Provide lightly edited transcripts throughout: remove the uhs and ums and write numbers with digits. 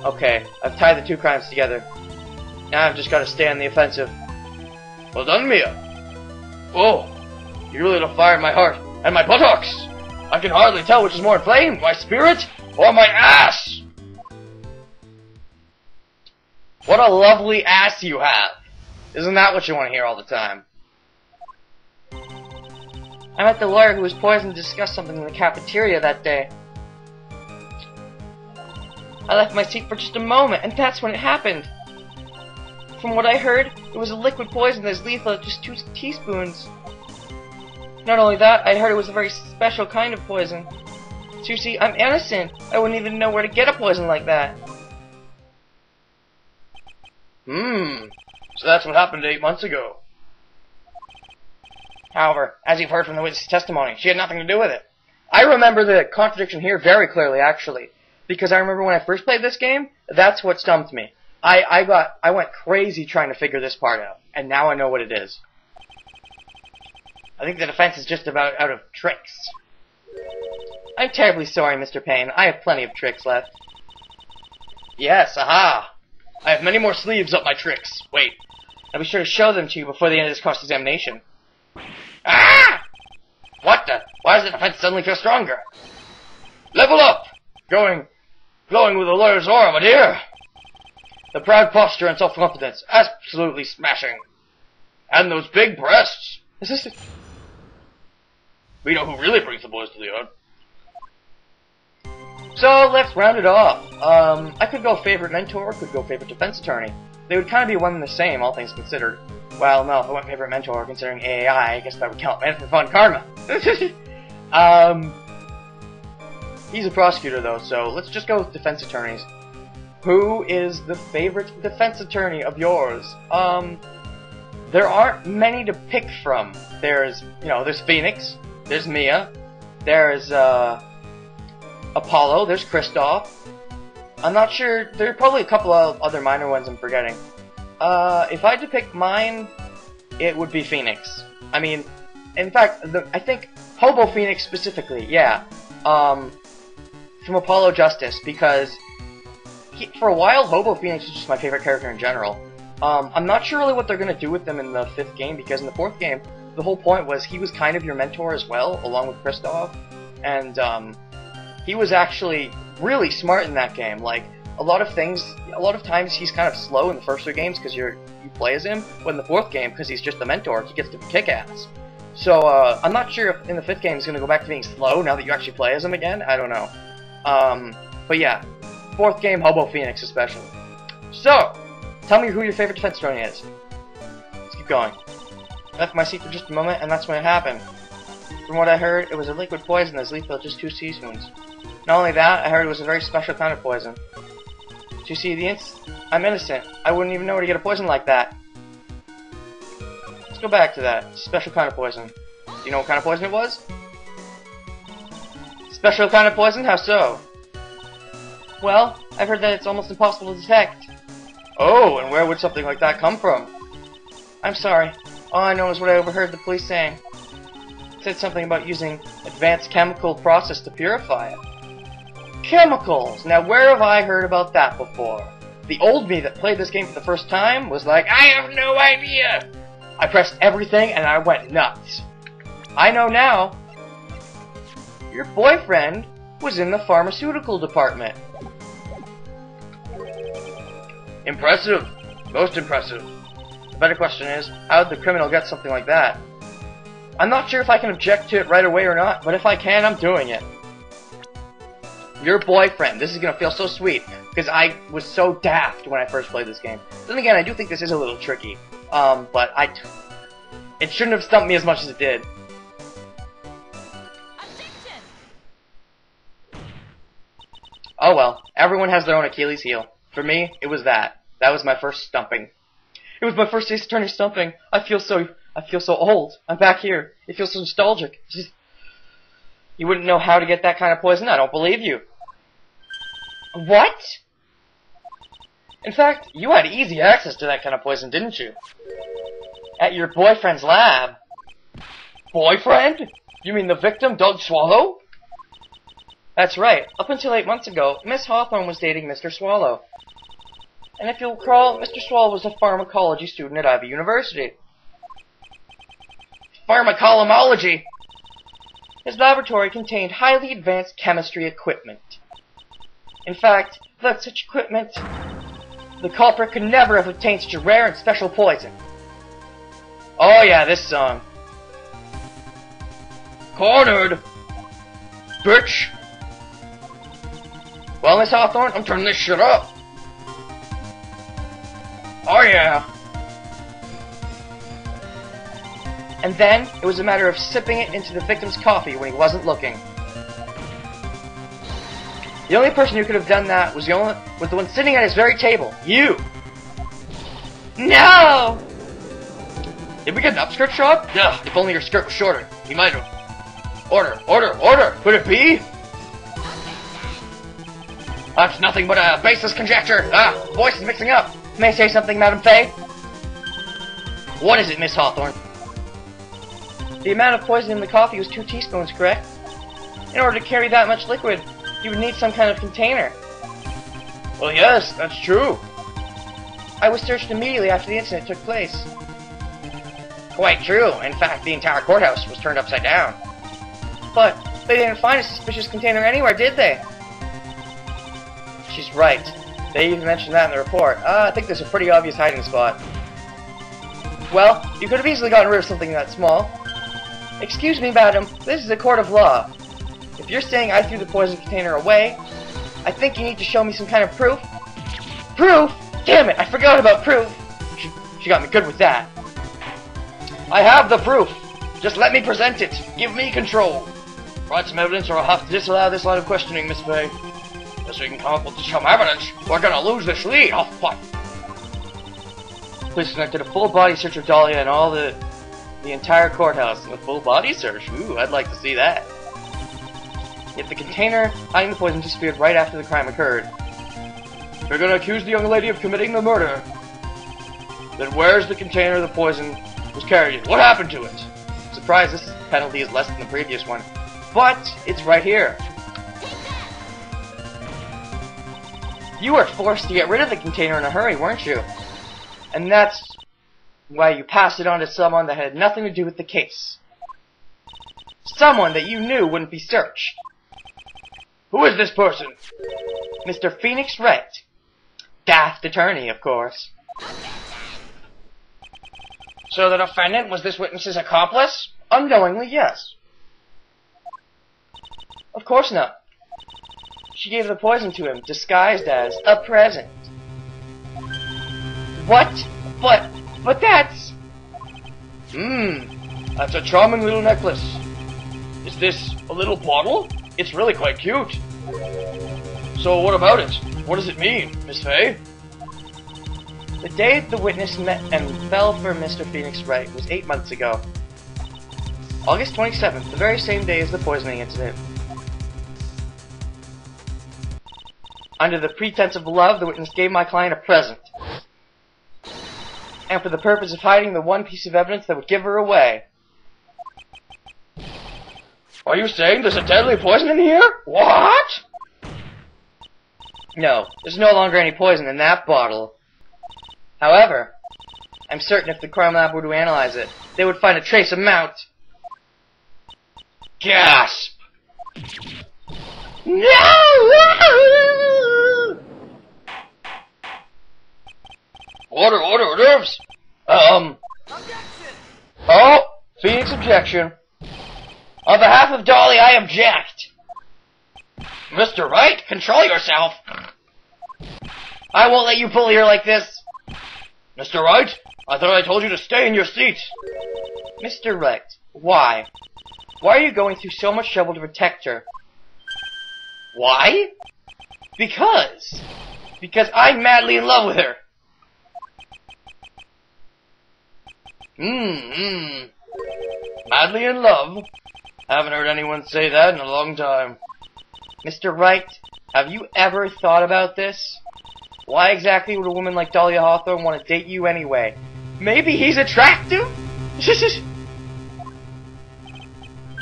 Okay, I've tied the two crimes together. Now I've just got to stay on the offensive. Well done, Mia. Oh, you really lit a fire in my heart and my buttocks. I can hardly tell which is more inflamed, my spirit or my ass. What a lovely ass you have. Isn't that what you want to hear all the time? I met the lawyer who was poisoned to discuss something in the cafeteria that day. I left my seat for just a moment, and that's when it happened. From what I heard, it was a liquid poison that is lethal at just 2 teaspoons. Not only that, I heard it was a very special kind of poison. So you see, I'm innocent. I wouldn't even know where to get a poison like that. So that's what happened 8 months ago. However, as you've heard from the witness' testimony, she had nothing to do with it. I remember the contradiction here very clearly, actually. Because I remember when I first played this game, that's what stumped me. I went crazy trying to figure this part out, and now I know what it is. I think the defense is just about out of tricks. I'm terribly sorry, Mr. Payne. I have plenty of tricks left. Yes, aha! I have many more sleeves up my tricks. Wait, I'll be sure to show them to you before the end of this cross-examination. Ah! What the? Why does the defense suddenly feel stronger? Level up! Glowing with a lawyer's aura, my dear! The proud posture and self-confidence, absolutely smashing. And those big breasts! We know who really brings the boys to the yard. So, let's round it off. I could go favorite mentor, could go favorite defense attorney. They would kind of be one and the same, all things considered. Well, no, if I went favorite mentor, considering AAI, I guess that would count Man for Fun Karma. He's a prosecutor, though, so let's just go with defense attorneys. Who is the favorite defense attorney of yours? There aren't many to pick from. There's Phoenix, there's Mia, there's, Apollo, there's Kristoff. I'm not sure, there are probably a couple of other minor ones I'm forgetting. If I had to pick mine, it would be Phoenix. I mean, in fact, I think Hobo Phoenix specifically, yeah. From Apollo Justice, because for a while, Hobo Phoenix is just my favorite character in general. I'm not sure really what they're going to do with them in the 5th game, because in the 4th game, the whole point was he was kind of your mentor as well, along with Kristoff, and he was actually really smart in that game. Like, a lot of times he's kind of slow in the first 3 games because you play as him, but in the 4th game, because he's just the mentor, he gets to kick ass. So, I'm not sure if in the 5th game he's going to go back to being slow now that you actually play as him again, I don't know. But yeah, 4th game, Hobo Phoenix especially. So, tell me who your favorite defense attorney is. Let's keep going. I left my seat for just a moment, and that's when it happened. From what I heard, it was a liquid poison that's lethal at just 2 teaspoons. Not only that, I heard it was a very special kind of poison. So you see, I'm innocent. I wouldn't even know where to get a poison like that. Let's go back to that. Special kind of poison. Do you know what kind of poison it was? Special kind of poison? How so? Well, I've heard that it's almost impossible to detect. Oh, and where would something like that come from? I'm sorry. All I know is what I overheard the police saying. It said something about using advanced chemical process to purify it. Chemicals! Now where have I heard about that before? The old me that played this game for the first time was like, I have no idea! I pressed everything and I went nuts. I know now. Your boyfriend was in the pharmaceutical department. Impressive. Most impressive. The better question is, how did the criminal get something like that? I'm not sure if I can object to it right away or not, but if I can, I'm doing it. Your boyfriend. This is gonna feel so sweet, because I was so daft when I first played this game. Then again, I do think this is a little tricky. But it shouldn't have stumped me as much as it did. Oh well, everyone has their own Achilles heel. For me, it was that. That was my first stumping. It was my first Ace Attorney stumping. I feel so old. I'm back here. It feels so nostalgic. You wouldn't know how to get that kind of poison? I don't believe you. What? In fact, you had easy access to that kind of poison, didn't you? At your boyfriend's lab. Boyfriend? You mean the victim, Doug Swallow? That's right. Up until 8 months ago, Miss Hawthorne was dating Mr. Swallow. And if you'll recall, Mr. Swallow was a pharmacology student at Ivy University. Pharmacology! His laboratory contained highly advanced chemistry equipment. In fact, without such equipment, the culprit could never have obtained such a rare and special poison. Oh yeah, this song. Cornered! Bitch! Well, Miss Hawthorne, I'm turning this shit up. Oh yeah! And then, it was a matter of sipping it into the victim's coffee when he wasn't looking. The only person who could have done that was the one sitting at his very table. You! No! Did we get an upskirt shot? Ugh, if only your skirt was shorter. He might have. Order! Could it be? That's nothing but a baseless conjecture. Voice is mixing up. May I say something, Madam Faye? What is it, Miss Hawthorne? The amount of poison in the coffee was 2 teaspoons, correct? In order to carry that much liquid, you would need some kind of container. Well, yes, that's true. I was searched immediately after the incident took place. Quite true. In fact, the entire courthouse was turned upside down. But they didn't find a suspicious container anywhere, did they? She's right. They even mentioned that in the report. I think there's a pretty obvious hiding spot. Well, you could have easily gotten rid of something that small. Excuse me, madam. This is a court of law. If you're saying I threw the poison container away, I think you need to show me some kind of proof. Proof? Damn it, I forgot about proof. She got me good with that. I have the proof. Just let me present it. Give me control. Provide some evidence or I'll have to disallow this line of questioning, Miss Faye. Unless we can come up with some evidence, we're gonna lose this lead. Oh, fuck. Police conducted a full body search of Dahlia and all the entire courthouse. A full body search? Ooh, I'd like to see that. Yet the container hiding the poison disappeared right after the crime occurred. You're gonna accuse the young lady of committing the murder. Then where's the container the poison was carried in? What happened to it? Surprise, this penalty is less than the previous one. But it's right here. You were forced to get rid of the container in a hurry, weren't you? And that's why you passed it on to someone that had nothing to do with the case. Someone that you knew wouldn't be searched. Who is this person? Mr. Phoenix Wright. Daft attorney, of course. So the defendant was this witness's accomplice? Unknowingly, yes. Of course not. She gave the poison to him, disguised as a present. What? But that's... That's a charming little necklace. Is this a little bottle? It's really quite cute. So what about it? What does it mean, Miss Faye? The day the witness met and fell for Mr. Phoenix Wright was 8 months ago. August 27th, the very same day as the poisoning incident. Under the pretense of love, the witness gave my client a present. And for the purpose of hiding the one piece of evidence that would give her away. Are you saying there's a deadly poison in here? What? No, there's no longer any poison in that bottle. However, I'm certain if the crime lab were to analyze it, they would find a trace amount. Gasp! No! Orders! Objection! Oh, Phoenix objection. On behalf of Dolly, I object. Mr. Wright, control yourself. I won't let you bully her like this. Mr. Wright, I thought I told you to stay in your seat. Mr. Wright, why? Why are you going through so much trouble to protect her? Why? Because I'm madly in love with her. Madly in love? Haven't heard anyone say that in a long time. Mr. Wright, have you ever thought about this? Why exactly would a woman like Dahlia Hawthorne want to date you anyway? Maybe he's attractive?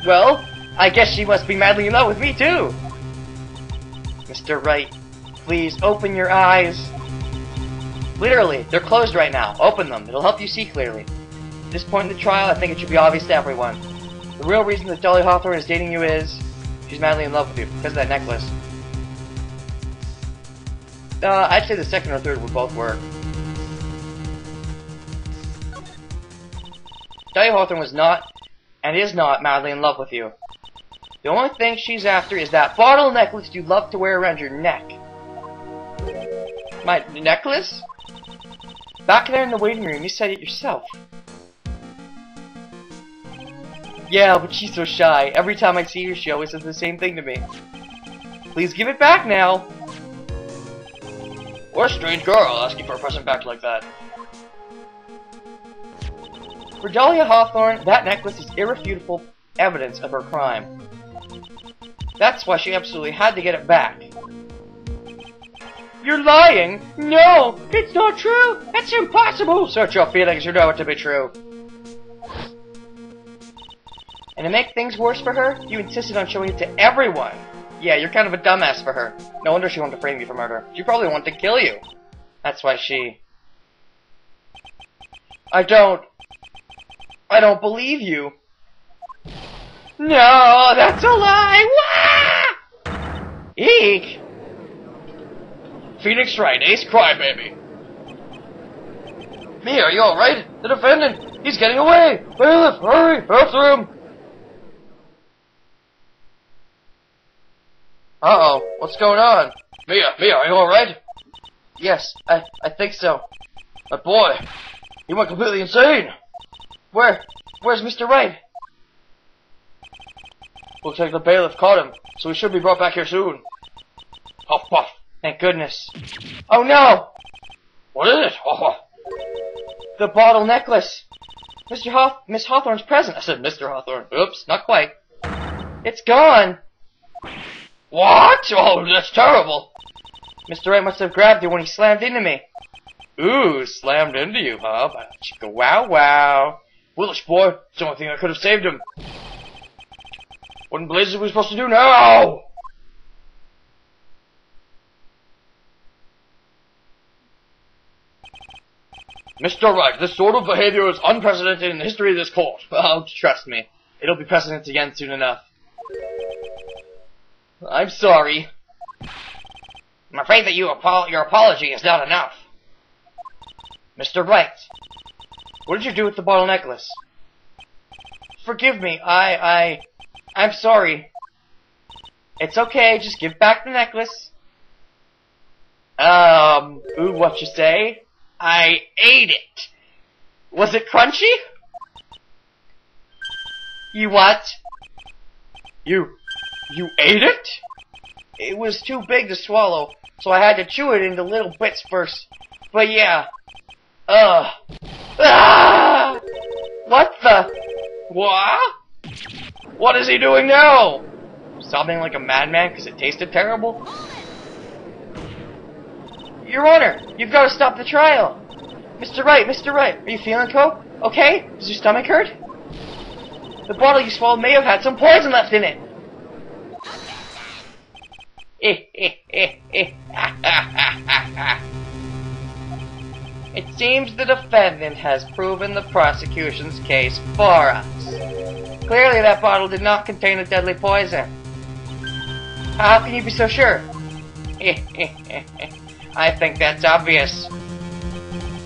Well, I guess she must be madly in love with me too. Mr. Wright, please open your eyes. Literally, they're closed right now. Open them. It'll help you see clearly. At this point in the trial, I think it should be obvious to everyone. The real reason that Dolly Hawthorne is dating you is she's madly in love with you because of that necklace. I'd say the second or third would both work. Dolly Hawthorne was not, and is not, madly in love with you. The only thing she's after is that bottle necklace you love to wear around your neck. My necklace? Back there in the waiting room, you said it yourself. Yeah, but she's so shy. Every time I see her, she always says the same thing to me. Please give it back now. What a strange girl asking for a present back like that. For Dahlia Hawthorne, that necklace is irrefutable evidence of her crime. That's why she absolutely had to get it back. You're lying! No! It's not true! It's impossible! Search your feelings, you know it to be true. And to make things worse for her, you insisted on showing it to everyone. Yeah, you're kind of a dumbass for her. No wonder she wanted to frame you for murder. She probably wanted to kill you. That's why she... I don't believe you. No, that's a lie! Wah! Eek! Phoenix Wright, ace crybaby. Mia, are you alright? The defendant! He's getting away! Bailiff, hurry! After him! Uh-oh, what's going on? Mia, are you alright? Yes, I think so. But boy, he went completely insane! Where's Mr. Wright? Looks like the bailiff caught him, so he should be brought back here soon. Huff puff. Thank goodness. Oh no! What is it? The bottle necklace! Miss Hawthorne's present. I said Mr. Hawthorne. Oops, not quite. It's gone! What? Oh, that's terrible! Mr. Wright must have grabbed it when he slammed into me. Ooh, slammed into you, huh? Chicka wow wow. Willish boy, it's the only thing that could have saved him. What in blazes are we supposed to do now? Mr. Wright, this sort of behavior is unprecedented in the history of this court. Oh, trust me. It'll be precedent again soon enough. I'm sorry. I'm afraid that your apology is not enough. Mr. Wright, what did you do with the bottle necklace? Forgive me, I'm sorry. It's okay, just give back the necklace. Ooh, what you say? I ate it. Was it crunchy? You what? You ate it? It was too big to swallow, so I had to chew it into little bits first. But yeah. Ah! What the? What? What is he doing now? Sobbing like a madman because it tasted terrible? Your Honor, you've got to stop the trial. Mr. Wright, are you feeling okay? Does your stomach hurt? The bottle you swallowed may have had some poison left in it. It seems the defendant has proven the prosecution's case for us. Clearly that bottle did not contain a deadly poison. How can you be so sure? I think that's obvious.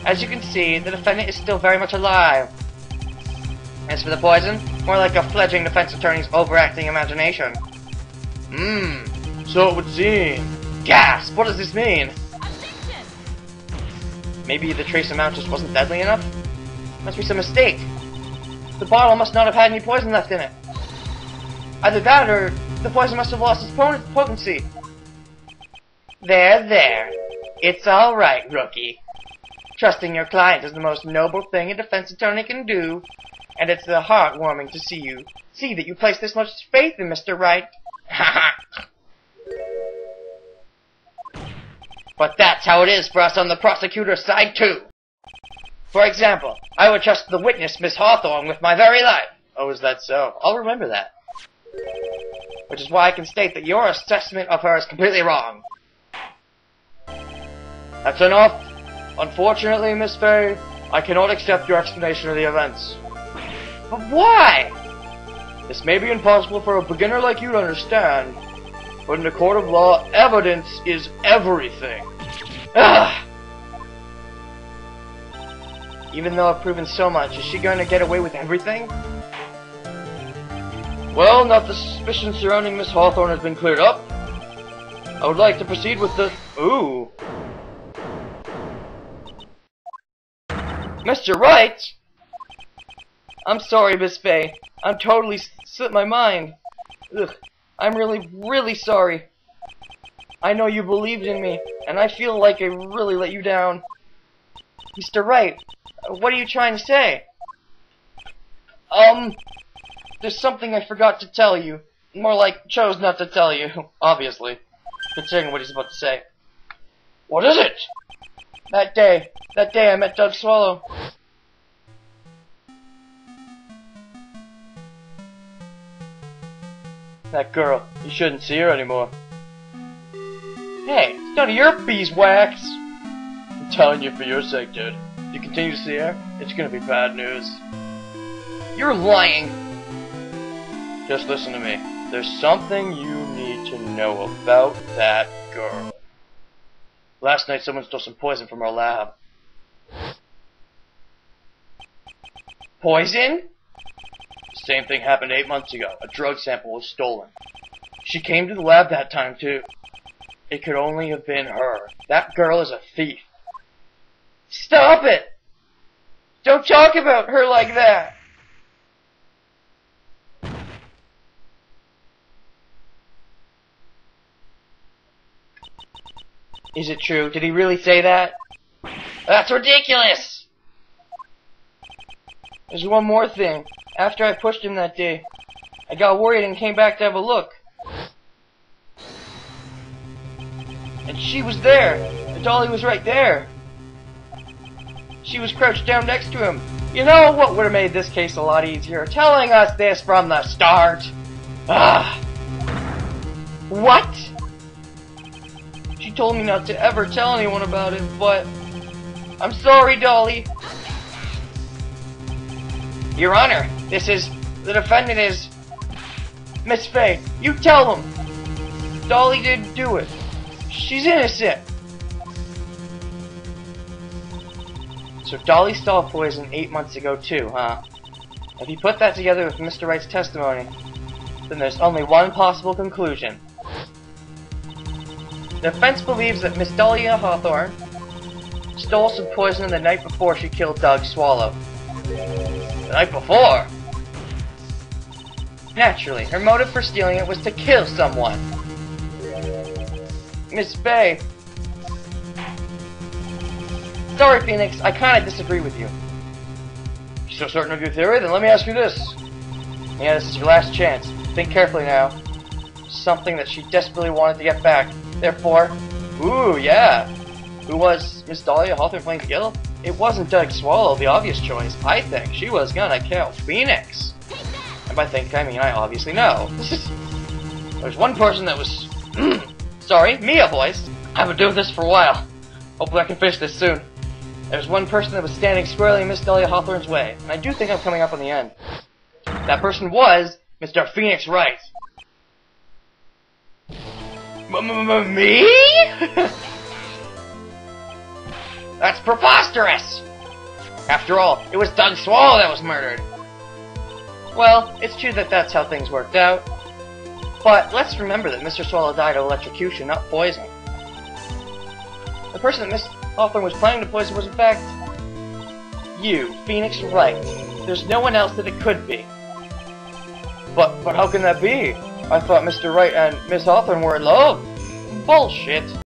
As you can see, the defendant is still very much alive. As for the poison, more like a fledgling defense attorney's overacting imagination. So it would seem. Gasp! What does this mean? Maybe the trace amount just wasn't deadly enough? Must be some mistake. The bottle must not have had any poison left in it. Either that or the poison must have lost its potency. There. It's alright, rookie. Trusting your client is the most noble thing a defense attorney can do, and it's heartwarming to see that you place this much faith in Mr. Wright. But that's how it is for us on the prosecutor's side, too. For example, I would trust the witness, Miss Hawthorne, with my very life. Oh, is that so? I'll remember that. which is why I can state that your assessment of her is completely wrong. That's enough. Unfortunately, Miss Faye, I cannot accept your explanation of the events. But why? This may be impossible for a beginner like you to understand, but in a court of law, evidence is everything. Ugh. Even though I've proven so much, is she going to get away with everything? Well, now the suspicion surrounding Miss Hawthorne has been cleared up, I would like to proceed with the... Ooh. Mr. Wright! I'm sorry, Miss Faye. I'm totally slipped my mind. Ugh. I'm really sorry. I know you believed in me, and I feel like I really let you down. Mr. Wright, what are you trying to say? There's something I forgot to tell you. More like, chose not to tell you, obviously. Considering what he's about to say. What is it? That day I met Doug Swallow. That girl, you shouldn't see her anymore. Hey, it's none of your beeswax. I'm telling you for your sake, dude. If you continue to see her, it's gonna be bad news. You're lying. Just listen to me. There's something you need to know about that girl. Last night someone stole some poison from our lab. Poison? The same thing happened 8 months ago. A drug sample was stolen. She came to the lab that time too. It could only have been her. That girl is a thief. Stop it! Don't talk about her like that! Is it true? Did he really say that? That's ridiculous! There's one more thing. After I pushed him that day, I got worried and came back to have a look. And she was there. And Dolly was right there. She was crouched down next to him. You know what would have made this case a lot easier? Telling us this from the start. Ah. What? She told me not to ever tell anyone about it, but... I'm sorry, Dolly. Your Honor, the defendant is... Miss Faye, you tell him. Dolly didn't do it. She's innocent. So Dolly stole poison 8 months ago too, huh? If you put that together with Mr. Wright's testimony, then there's only one possible conclusion. The defense believes that Miss Dahlia Hawthorne stole some poison the night before she killed Doug Swallow. The night before? Naturally, her motive for stealing it was to kill someone. Miss Faye. Sorry, Phoenix, I kinda disagree with you. You're so certain of your theory? Then let me ask you this. Yeah, this is your last chance. Think carefully now. Something that she desperately wanted to get back. Therefore, ooh, yeah. Who was Miss Dahlia Hawthorne planning to kill? It wasn't Doug Swallow, the obvious choice. I think she was gonna kill Phoenix. And by think, I mean I obviously know. There's one person that was... Sorry, Mia voice. I've been doing this for a while. Hopefully I can finish this soon. There's one person that was standing squarely in Miss Dahlia Hawthorne's way, and I do think I'm coming up on the end. That person was Mr. Phoenix Wright. Me? That's preposterous! After all, it was Doug Swallow that was murdered. Well, it's true that that's how things worked out. But let's remember that Mr. Swallow died of electrocution, not poison. The person that Miss Hawthorne was planning to poison was in fact... you, Phoenix Wright. There's no one else that it could be. But how can that be? I thought Mr. Wright and Miss Hawthorne were in love. Bullshit.